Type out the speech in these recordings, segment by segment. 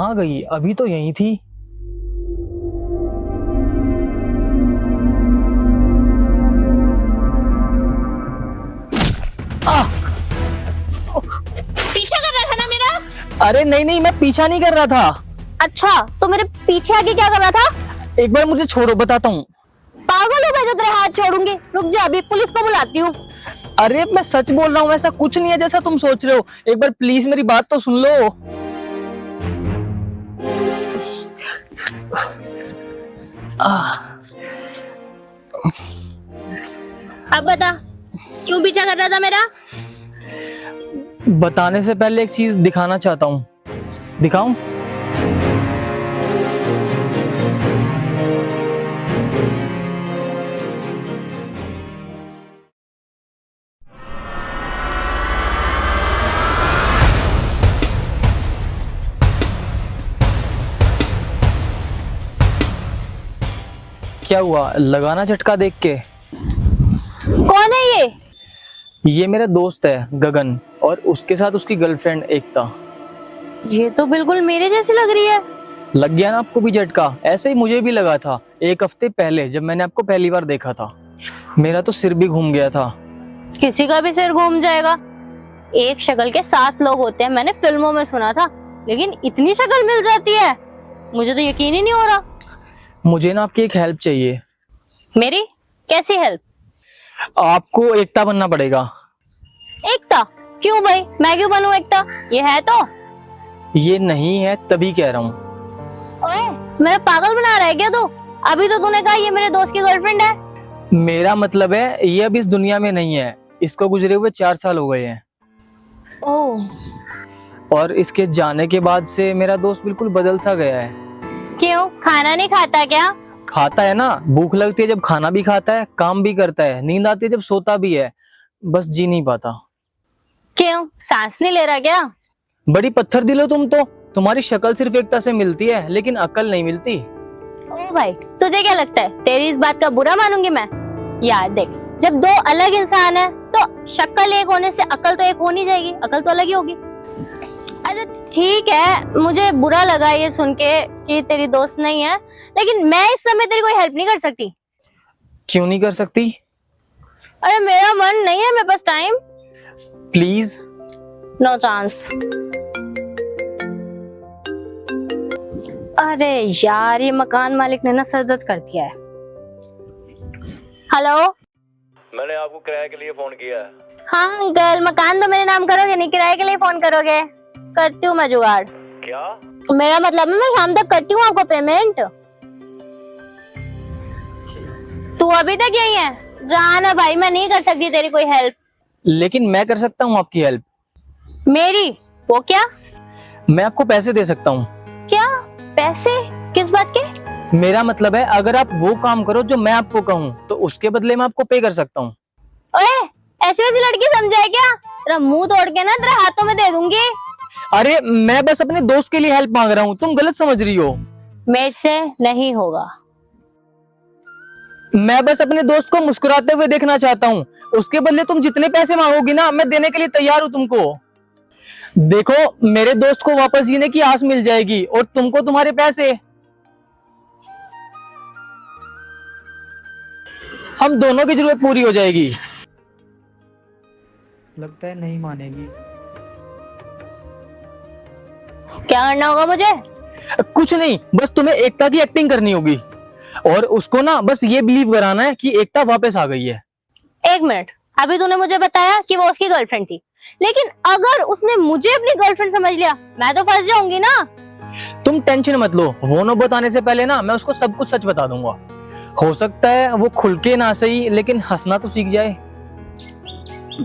कहाँ गई? अभी तो यहीं थी। पीछा कर रहा था ना मेरा? अरे नहीं नहीं, मैं पीछा नहीं कर रहा था। अच्छा, तो मेरे पीछे आके क्या कर रहा था? एक बार मुझे छोड़ो, बताता हूँ। पागल हो मैं जो तेरे हाथ छोड़ूंगी। रुक जा, अभी पुलिस को बुलाती हूँ। अरे मैं सच बोल रहा हूँ, ऐसा कुछ नहीं है जैसा तुम सोच रहे हो। एक बार प्लीज मेरी बात तो सुन लो। अब बता, क्यों पीछा कर रहा था मेरा? बताने से पहले एक चीज दिखाना चाहता हूँ। दिखाऊं? क्या हुआ, लगाना झटका देख के? कौन है ये? ये मेरा दोस्त है गगन, और उसके साथ उसकी गर्लफ्रेंड एकता। ये तो बिल्कुल मेरे जैसी लग रही है। लग गया ना आपको भी झटका? ऐसे ही मुझे भी लगा था 1 हफ्ते पहले, जब मैंने आपको पहली बार देखा था। मेरा तो सिर भी घूम गया था। किसी का भी सिर घूम जाएगा। एक शक्ल के 7 लोग होते हैं, मैंने फिल्मों में सुना था, लेकिन इतनी शक्ल मिल जाती है, मुझे तो यकीन ही नहीं हो रहा। मुझे ना आपकी एक हेल्प चाहिए। मेरी? कैसी हेल्प? आपको एकता बनना पड़ेगा। एकता? क्यों भाई, मैं क्यों बनूं एकता? ये है तो। ये नहीं है तभी कह रहा हूँ। ओए, मेरा पागल बना रहा है क्या तू? अभी तो तूने कहा ये मेरे दोस्त की गर्लफ्रेंड है। मेरा मतलब है ये अब इस दुनिया में नहीं है। इसको गुजरे हुए 4 साल हो गए हैं। ओह। और इसके जाने के बाद से मेरा दोस्त बिल्कुल बदल सा गया है। क्यों, खाना नहीं खाता क्या? खाता है ना, भूख लगती है जब खाना भी खाता है, काम भी करता है, नींद आती है जब सोता भी है, बस जी नहीं पाता। क्यों, सांस नहीं ले रहा क्या? बड़ी पत्थर दिल हो तुम तो। तुम्हारी शक्ल सिर्फ एकता से मिलती है, लेकिन अकल नहीं मिलती। ओ भाई, तुझे क्या लगता है तेरी इस बात का बुरा मानूंगी मैं? यार देख, जब 2 अलग इंसान है तो शक्ल एक होने से अकल तो एक होनी जाएगी, अकल तो अलग ही होगी। अच्छा ठीक है, मुझे बुरा लगा ये सुन के कि तेरी दोस्त नहीं है, लेकिन मैं इस समय तेरी कोई हेल्प नहीं कर सकती। क्यों नहीं कर सकती? अरे मेरा मन नहीं है, मेरे पास टाइम। प्लीज। No chance. अरे यार, ये मकान मालिक ने ना सरदर्द कर दिया है। हेलो, मैंने आपको किराए के लिए फोन किया है। हाँ अंकल, मकान तो मेरे नाम करोगे नहीं, किराए के लिए फोन करोगे? करती हूँ मैं जुगाड़। क्या? मेरा मतलब है मैं शाम तक करती हूँ आपको पेमेंट। तू अभी तक यही है? जाना भाई, मैं नहीं कर सकती तेरी कोई हेल्प। लेकिन मैं कर सकता हूँ आपकी हेल्प। मेरी? वो क्या? मैं आपको पैसे दे सकता हूँ। क्या पैसे? किस बात के? मेरा मतलब है अगर आप वो काम करो जो मैं आपको कहूँ, तो उसके बदले मैं आपको पे कर सकता हूँ। ओए, ऐसी वैसी लड़की समझा क्या? तेरा मुंह तोड़ के ना तेरे हाथों में दे दूंगी। अरे मैं बस अपने दोस्त के लिए हेल्प मांग रहा हूँ, तुम गलत समझ रही हो। मेरे से नहीं होगा। मैं बस अपने दोस्त को मुस्कुराते हुए देखना चाहता हूँ। उसके बदले तुम जितने पैसे मांगोगी ना, मैं देने के लिए तैयार हूँ तुमको। देखो, मेरे दोस्त को वापस जीने की आस मिल जाएगी और तुमको तुम्हारे पैसे। हम दोनों की जरूरत पूरी हो जाएगी। लगता है नहीं मानेगी। क्या करना होगा मुझे? कुछ नहीं, बस तुम्हें एकता की एक्टिंग करनी होगी और उसको ना बस ये बिलीव कराना है कि एकता वापस आ गई है। 1 मिनट, अभी तूने मुझे बताया कि वो उसकी गर्लफ्रेंड थी, लेकिन अगर उसने मुझे अपनी गर्लफ्रेंड समझ लिया, मैं तो फंस जाऊंगी ना। तुम टेंशन मत लो, वो नौबत आने से पहले ना मैं उसको सब कुछ सच बता दूंगा। हो सकता है वो खुल के ना सही, लेकिन हंसना तो सीख जाए।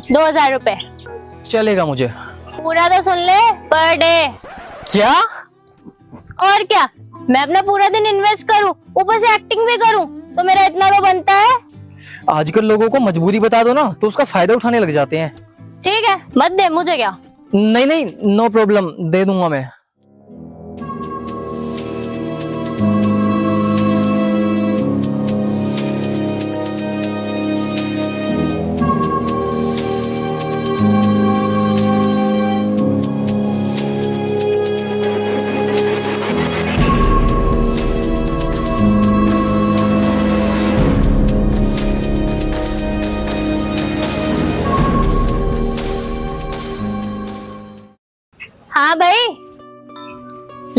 2000 रुपए चलेगा मुझे। पूरा तो सुन ले, पर डे। क्या? और क्या, मैं अपना पूरा दिन इन्वेस्ट करूं, ऊपर से एक्टिंग भी करूं, तो मेरा इतना तो बनता है। आजकल लोगों को मजबूरी बता दो ना तो उसका फायदा उठाने लग जाते हैं। ठीक है, मत दे मुझे। क्या? नहीं नहीं, नो प्रॉब्लम, दे दूंगा मैं।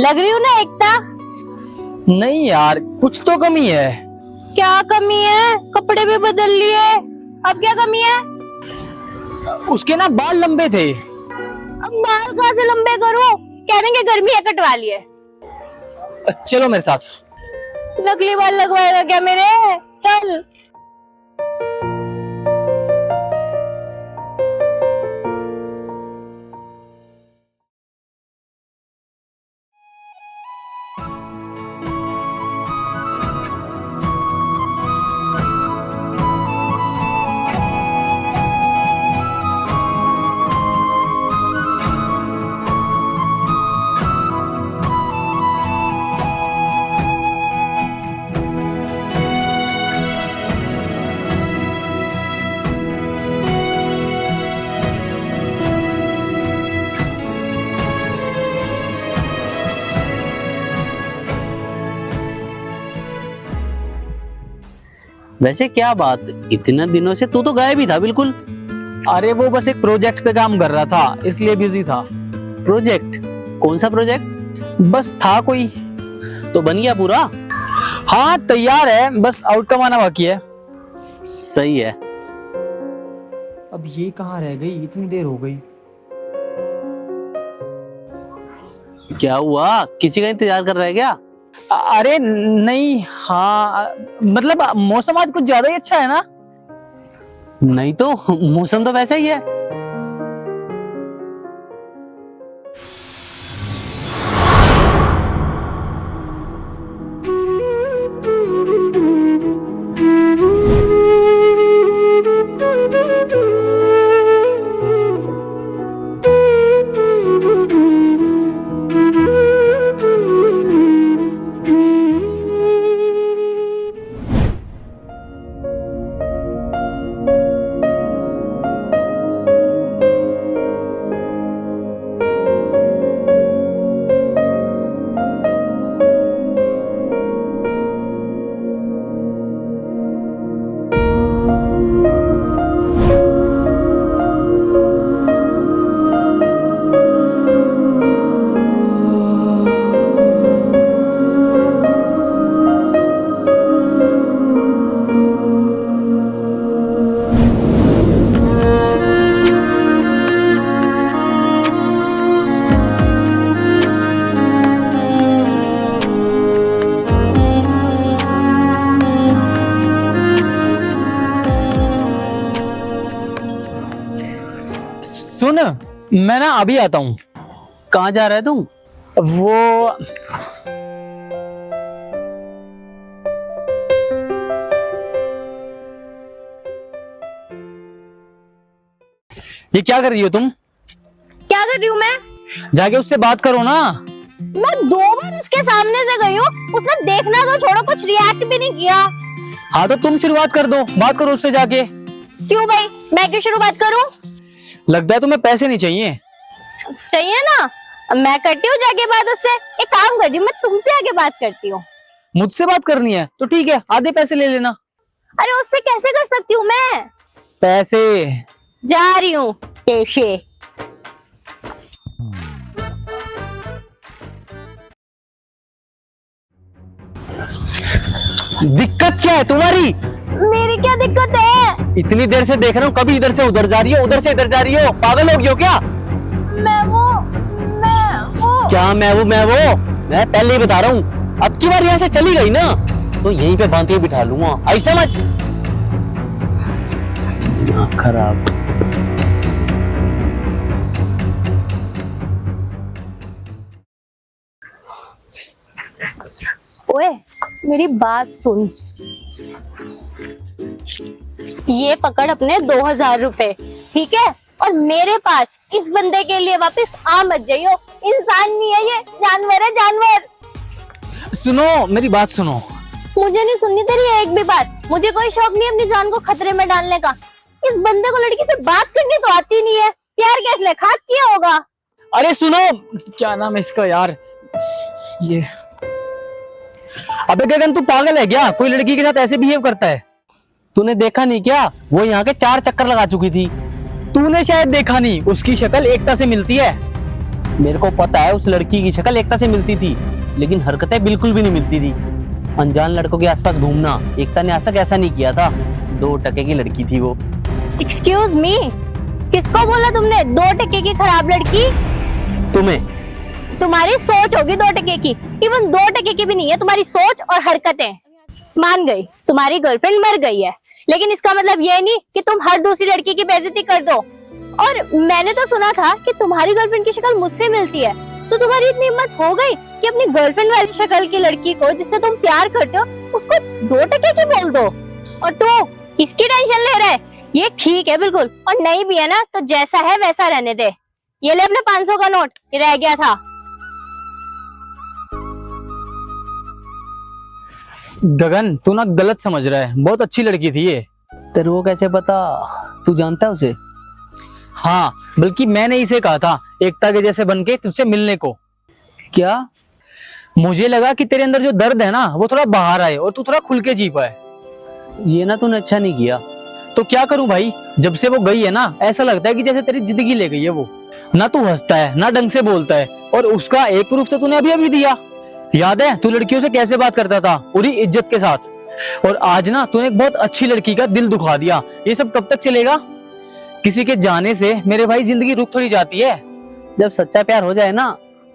लग रही हूँ ना एकता? नहीं यार, कुछ तो कमी है। क्या कमी है? कपड़े भी बदल लिए, अब क्या कमी है? उसके ना बाल लंबे थे। अब बाल कहाँ से लंबे करूं? कह देंगे गर्मी है कटवा लिए। चलो मेरे साथ। नकली बाल लगवाएगा क्या मेरे? चल। वैसे क्या बात, इतने दिनों से तू तो गायब ही था बिल्कुल। अरे वो बस एक प्रोजेक्ट पे काम कर रहा था, इसलिए बिजी था। प्रोजेक्ट? कौन सा प्रोजेक्ट? बस था कोई। तो बन गया पूरा? हाँ तैयार है, बस आउटकम आना बाकी है। सही है। अब ये कहाँ रह गई? इतनी देर हो गई। क्या हुआ, किसी का इंतजार कर रहा है क्या? अरे नहीं, हाँ मतलब मौसम आज कुछ ज्यादा ही अच्छा है ना। नहीं तो मौसम तो वैसा ही है। सुन, मैं ना अभी आता हूँ। कहाँ जा रहा है तुम? वो ये क्या कर रही हो तुम? क्या कर रही हूँ मैं? जाके उससे बात करो ना। मैं 2 बार उसके सामने से गई हूँ, उसने देखना तो छोड़ो, कुछ रिएक्ट भी नहीं किया। हाँ तो तुम शुरुआत कर दो, बात करो उससे जाके। क्यों भाई, मैं क्यों शुरुआत करूँ? लगता है तुम्हें पैसे नहीं चाहिए। चाहिए ना, मैं करती हूँ जाके बात उससे। एक काम करती हूँ, मैं तुमसे आगे बात करती हूँ। मुझसे बात करनी है तो ठीक है, आधे पैसे ले लेना। अरे उससे कैसे कर सकती हूँ मैं? पैसे जा रही हूँ पेशे। दिक्कत क्या है तुम्हारी? मेरी क्या दिक्कत है? इतनी देर से देख रहा हूँ, कभी इधर से उधर जा रही हो, उधर से इधर जा रही हो। पागल हो गई हो क्या? मैं वो क्या मैं वो? मैं पहले ही बता रहा हूँ, अब की बार यहाँ से चली गई ना तो यहीं पे बांध के बिठा लूंगा, ऐसा मत। दिमाग खराब। ओए मेरी बात सुन, ये पकड़ अपने 2000 रुपए, ठीक है? और मेरे पास इस बंदे के लिए वापस आ मत जाइयो। इंसान नहीं है ये, जानवर है, जानवर। सुनो मेरी बात सुनो। मुझे नहीं सुननी तेरी एक भी बात। मुझे कोई शौक नहीं अपनी जान को खतरे में डालने का। इस बंदे को लड़की से बात करनी तो आती नहीं है। प्यार कैसे खाक किया होगा? अरे सुनो, क्या नाम है इसका यार, ये अबे गगन तू पागल है क्या? कोई लड़की के साथ ऐसे बिहेव करता है? तूने देखा नहीं क्या, वो यहाँ के 4 चक्कर लगा चुकी थी। तूने शायद देखा नहीं, उसकी शक्ल एकता से मिलती है। मेरे को पता है उस लड़की की शक्ल एकता से मिलती थी, लेकिन हरकतें बिल्कुल भी नहीं मिलती थी। अनजान लड़कों के आसपास घूमना एकता ने आज तक ऐसा नहीं किया था। 2 टके की लड़की थी वो। एक्सक्यूज मी, किसको बोला तुमने 2 टके की खराब लड़की? तुम्हें। तुम्हारी सोच होगी 2 टके की, इवन 2 टके की भी नहीं है तुम्हारी सोच और हरकतें। मान गई तुम्हारी गर्लफ्रेंड मर गई है, लेकिन इसका मतलब ये नहीं कि तुम हर दूसरी लड़की की बेइज्जती कर दो। और मैंने तो सुना था कि तुम्हारी गर्लफ्रेंड की शक्ल मुझसे मिलती है, तो तुम्हारी इतनी हिम्मत हो गई कि अपनी गर्लफ्रेंड वाली शक्ल की लड़की को जिससे तुम प्यार करते हो उसको 2 टके की बोल दो। और तू इसकी टेंशन ले रहा है? ये ठीक है बिल्कुल, और नहीं भी है ना तो जैसा है वैसा रहने दे। ये ले अपने 500 का नोट, ये रह गया था। गगन, तू ना गलत समझ रहा है, बहुत अच्छी लड़की थी ये। तेरे को कैसे पता? तू जानता है उसे? हाँ, बल्कि मैंने इसे कहा था एकता के जैसे बन के तुझसे मिलने को। क्या? मुझे लगा कि तेरे अंदर जो दर्द है ना वो थोड़ा बाहर आए और तू थोड़ा खुल के जी पाए। ये ना तूने अच्छा नहीं किया। तो क्या करूं भाई, जब से वो गई है ना ऐसा लगता है कि जैसे तेरी जिंदगी ले गई है वो। ना तू हंसता है ना ढंग से बोलता है, और उसका एक प्रूफ तो तूने अभी अभी दिया। याद है तू लड़कियों से कैसे बात करता था, पूरी इज्जत के साथ। और आज ना तूने एक बहुत अच्छी लड़की का दिल दुखा दिया। ये सब कब तक चलेगा? किसी के जाने से मेरे भाई जिंदगी रुक थोड़ी जाती है। जब सच्चा प्यार हो जाए ना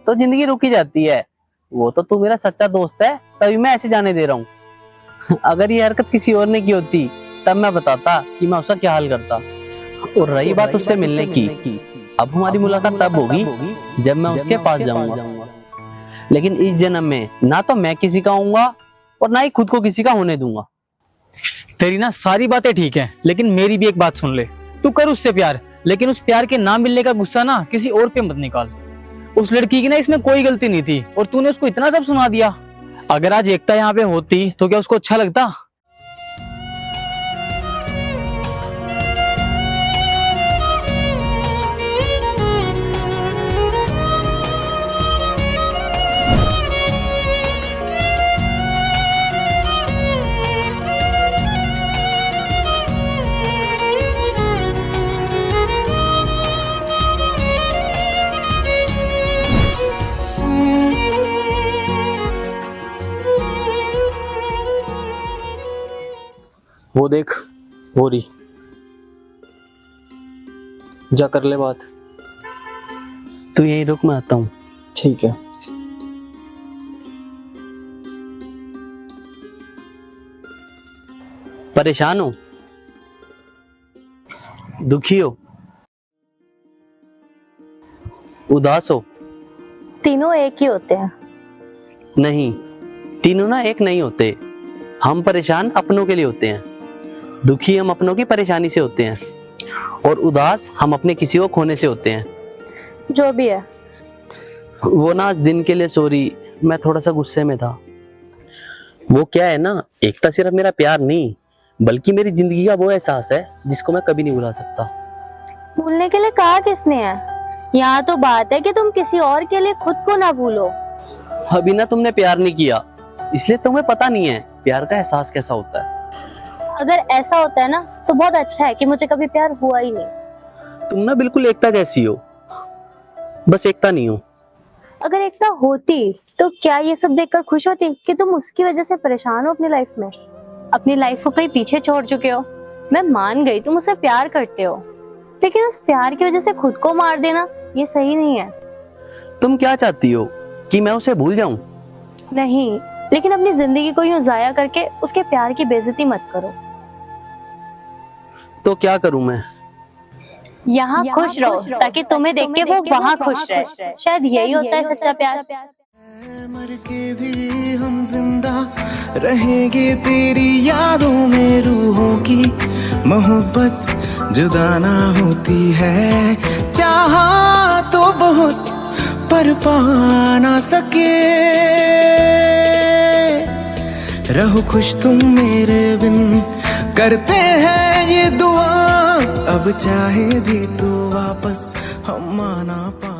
तो जिंदगी रुकी जाती है। वो तो तू मेरा सच्चा दोस्त है, तभी मैं ऐसे जाने दे रहा हूँ। अगर ये हरकत किसी और ने की होती तब मैं बताता कि मैं उसका क्या हाल करता। और रही बात उससे मिलने की, अब हमारी मुलाकात तब होगी जब मैं उसके पास जाऊंगा। लेकिन इस जन्म में ना तो मैं किसी का होऊंगा और ना ही खुद को किसी का होने दूंगा। तेरी ना सारी बातें ठीक है, लेकिन मेरी भी एक बात सुन ले। तू कर उससे प्यार, लेकिन उस प्यार के ना मिलने का गुस्सा ना किसी और पे मत निकाल। उस लड़की की ना इसमें कोई गलती नहीं थी, और तूने उसको इतना सब सुना दिया। अगर आज एकता यहाँ पे होती तो क्या उसको अच्छा लगता? वो देख, हो रही। जा कर ले बात। तू यहीं रुक, मैं आता हूँ। ठीक है। परेशान हो? दुखी हो? उदास हो? तीनों एक ही होते हैं। नहीं, तीनों ना एक नहीं होते। हम परेशान अपनों के लिए होते हैं, दुखी हम अपनों की परेशानी से होते हैं, और उदास हम अपने किसी को खोने से होते हैं। जो भी है। वो ना आज दिन के लिए सॉरी, मैं थोड़ा सा गुस्से में था। वो क्या है ना, एकता सिर्फ मेरा प्यार नहीं बल्कि मेरी जिंदगी का वो एहसास है जिसको मैं कभी नहीं भुला सकता। भूलने के लिए कहा किसने है? यहाँ तो बात है कि तुम किसी और के लिए खुद को ना भूलो। अभी ना तुमने प्यार नहीं किया, इसलिए तुम्हें पता नहीं है प्यार का एहसास कैसा होता है। अगर ऐसा होता है ना तो बहुत अच्छा है कि मुझे कभी प्यार हुआ ही नहीं। तुम ना बिल्कुल एकता जैसी हो, बस एकता नहीं हो। अगर एकता होती तो क्या ये सब देखकर खुश होती कि तुम उसकी वजह से परेशान हो अपनी लाइफ में? अपनी लाइफ को कहीं पीछे छोड़ चुके हो। मैं मान गई तुम उसे प्यार करते हो, लेकिन उस प्यार की वजह से खुद को मार देना ये सही नहीं है। तुम क्या चाहती हो कि मैं उसे भूल जाऊं? नहीं, लेकिन अपनी जिंदगी को यूं जाया करके उसके प्यार की बेइज्जती मत करो। तो क्या करूं मैं? यहाँ खुश रहो ताकि तुम्हें देख के वो वहाँ खुश रहे। शायद यही होता है सच्चा प्यार। मर के भी हम जिंदा रहेंगे तेरी यादों में। रूहों की मोहब्बत जुदा ना होती है, चाहा तो बहुत पर पा ना सके। रहो खुश तुम मेरे बिन, करते हैं ये दुआ। अब चाहे भी तो वापस हम आना पा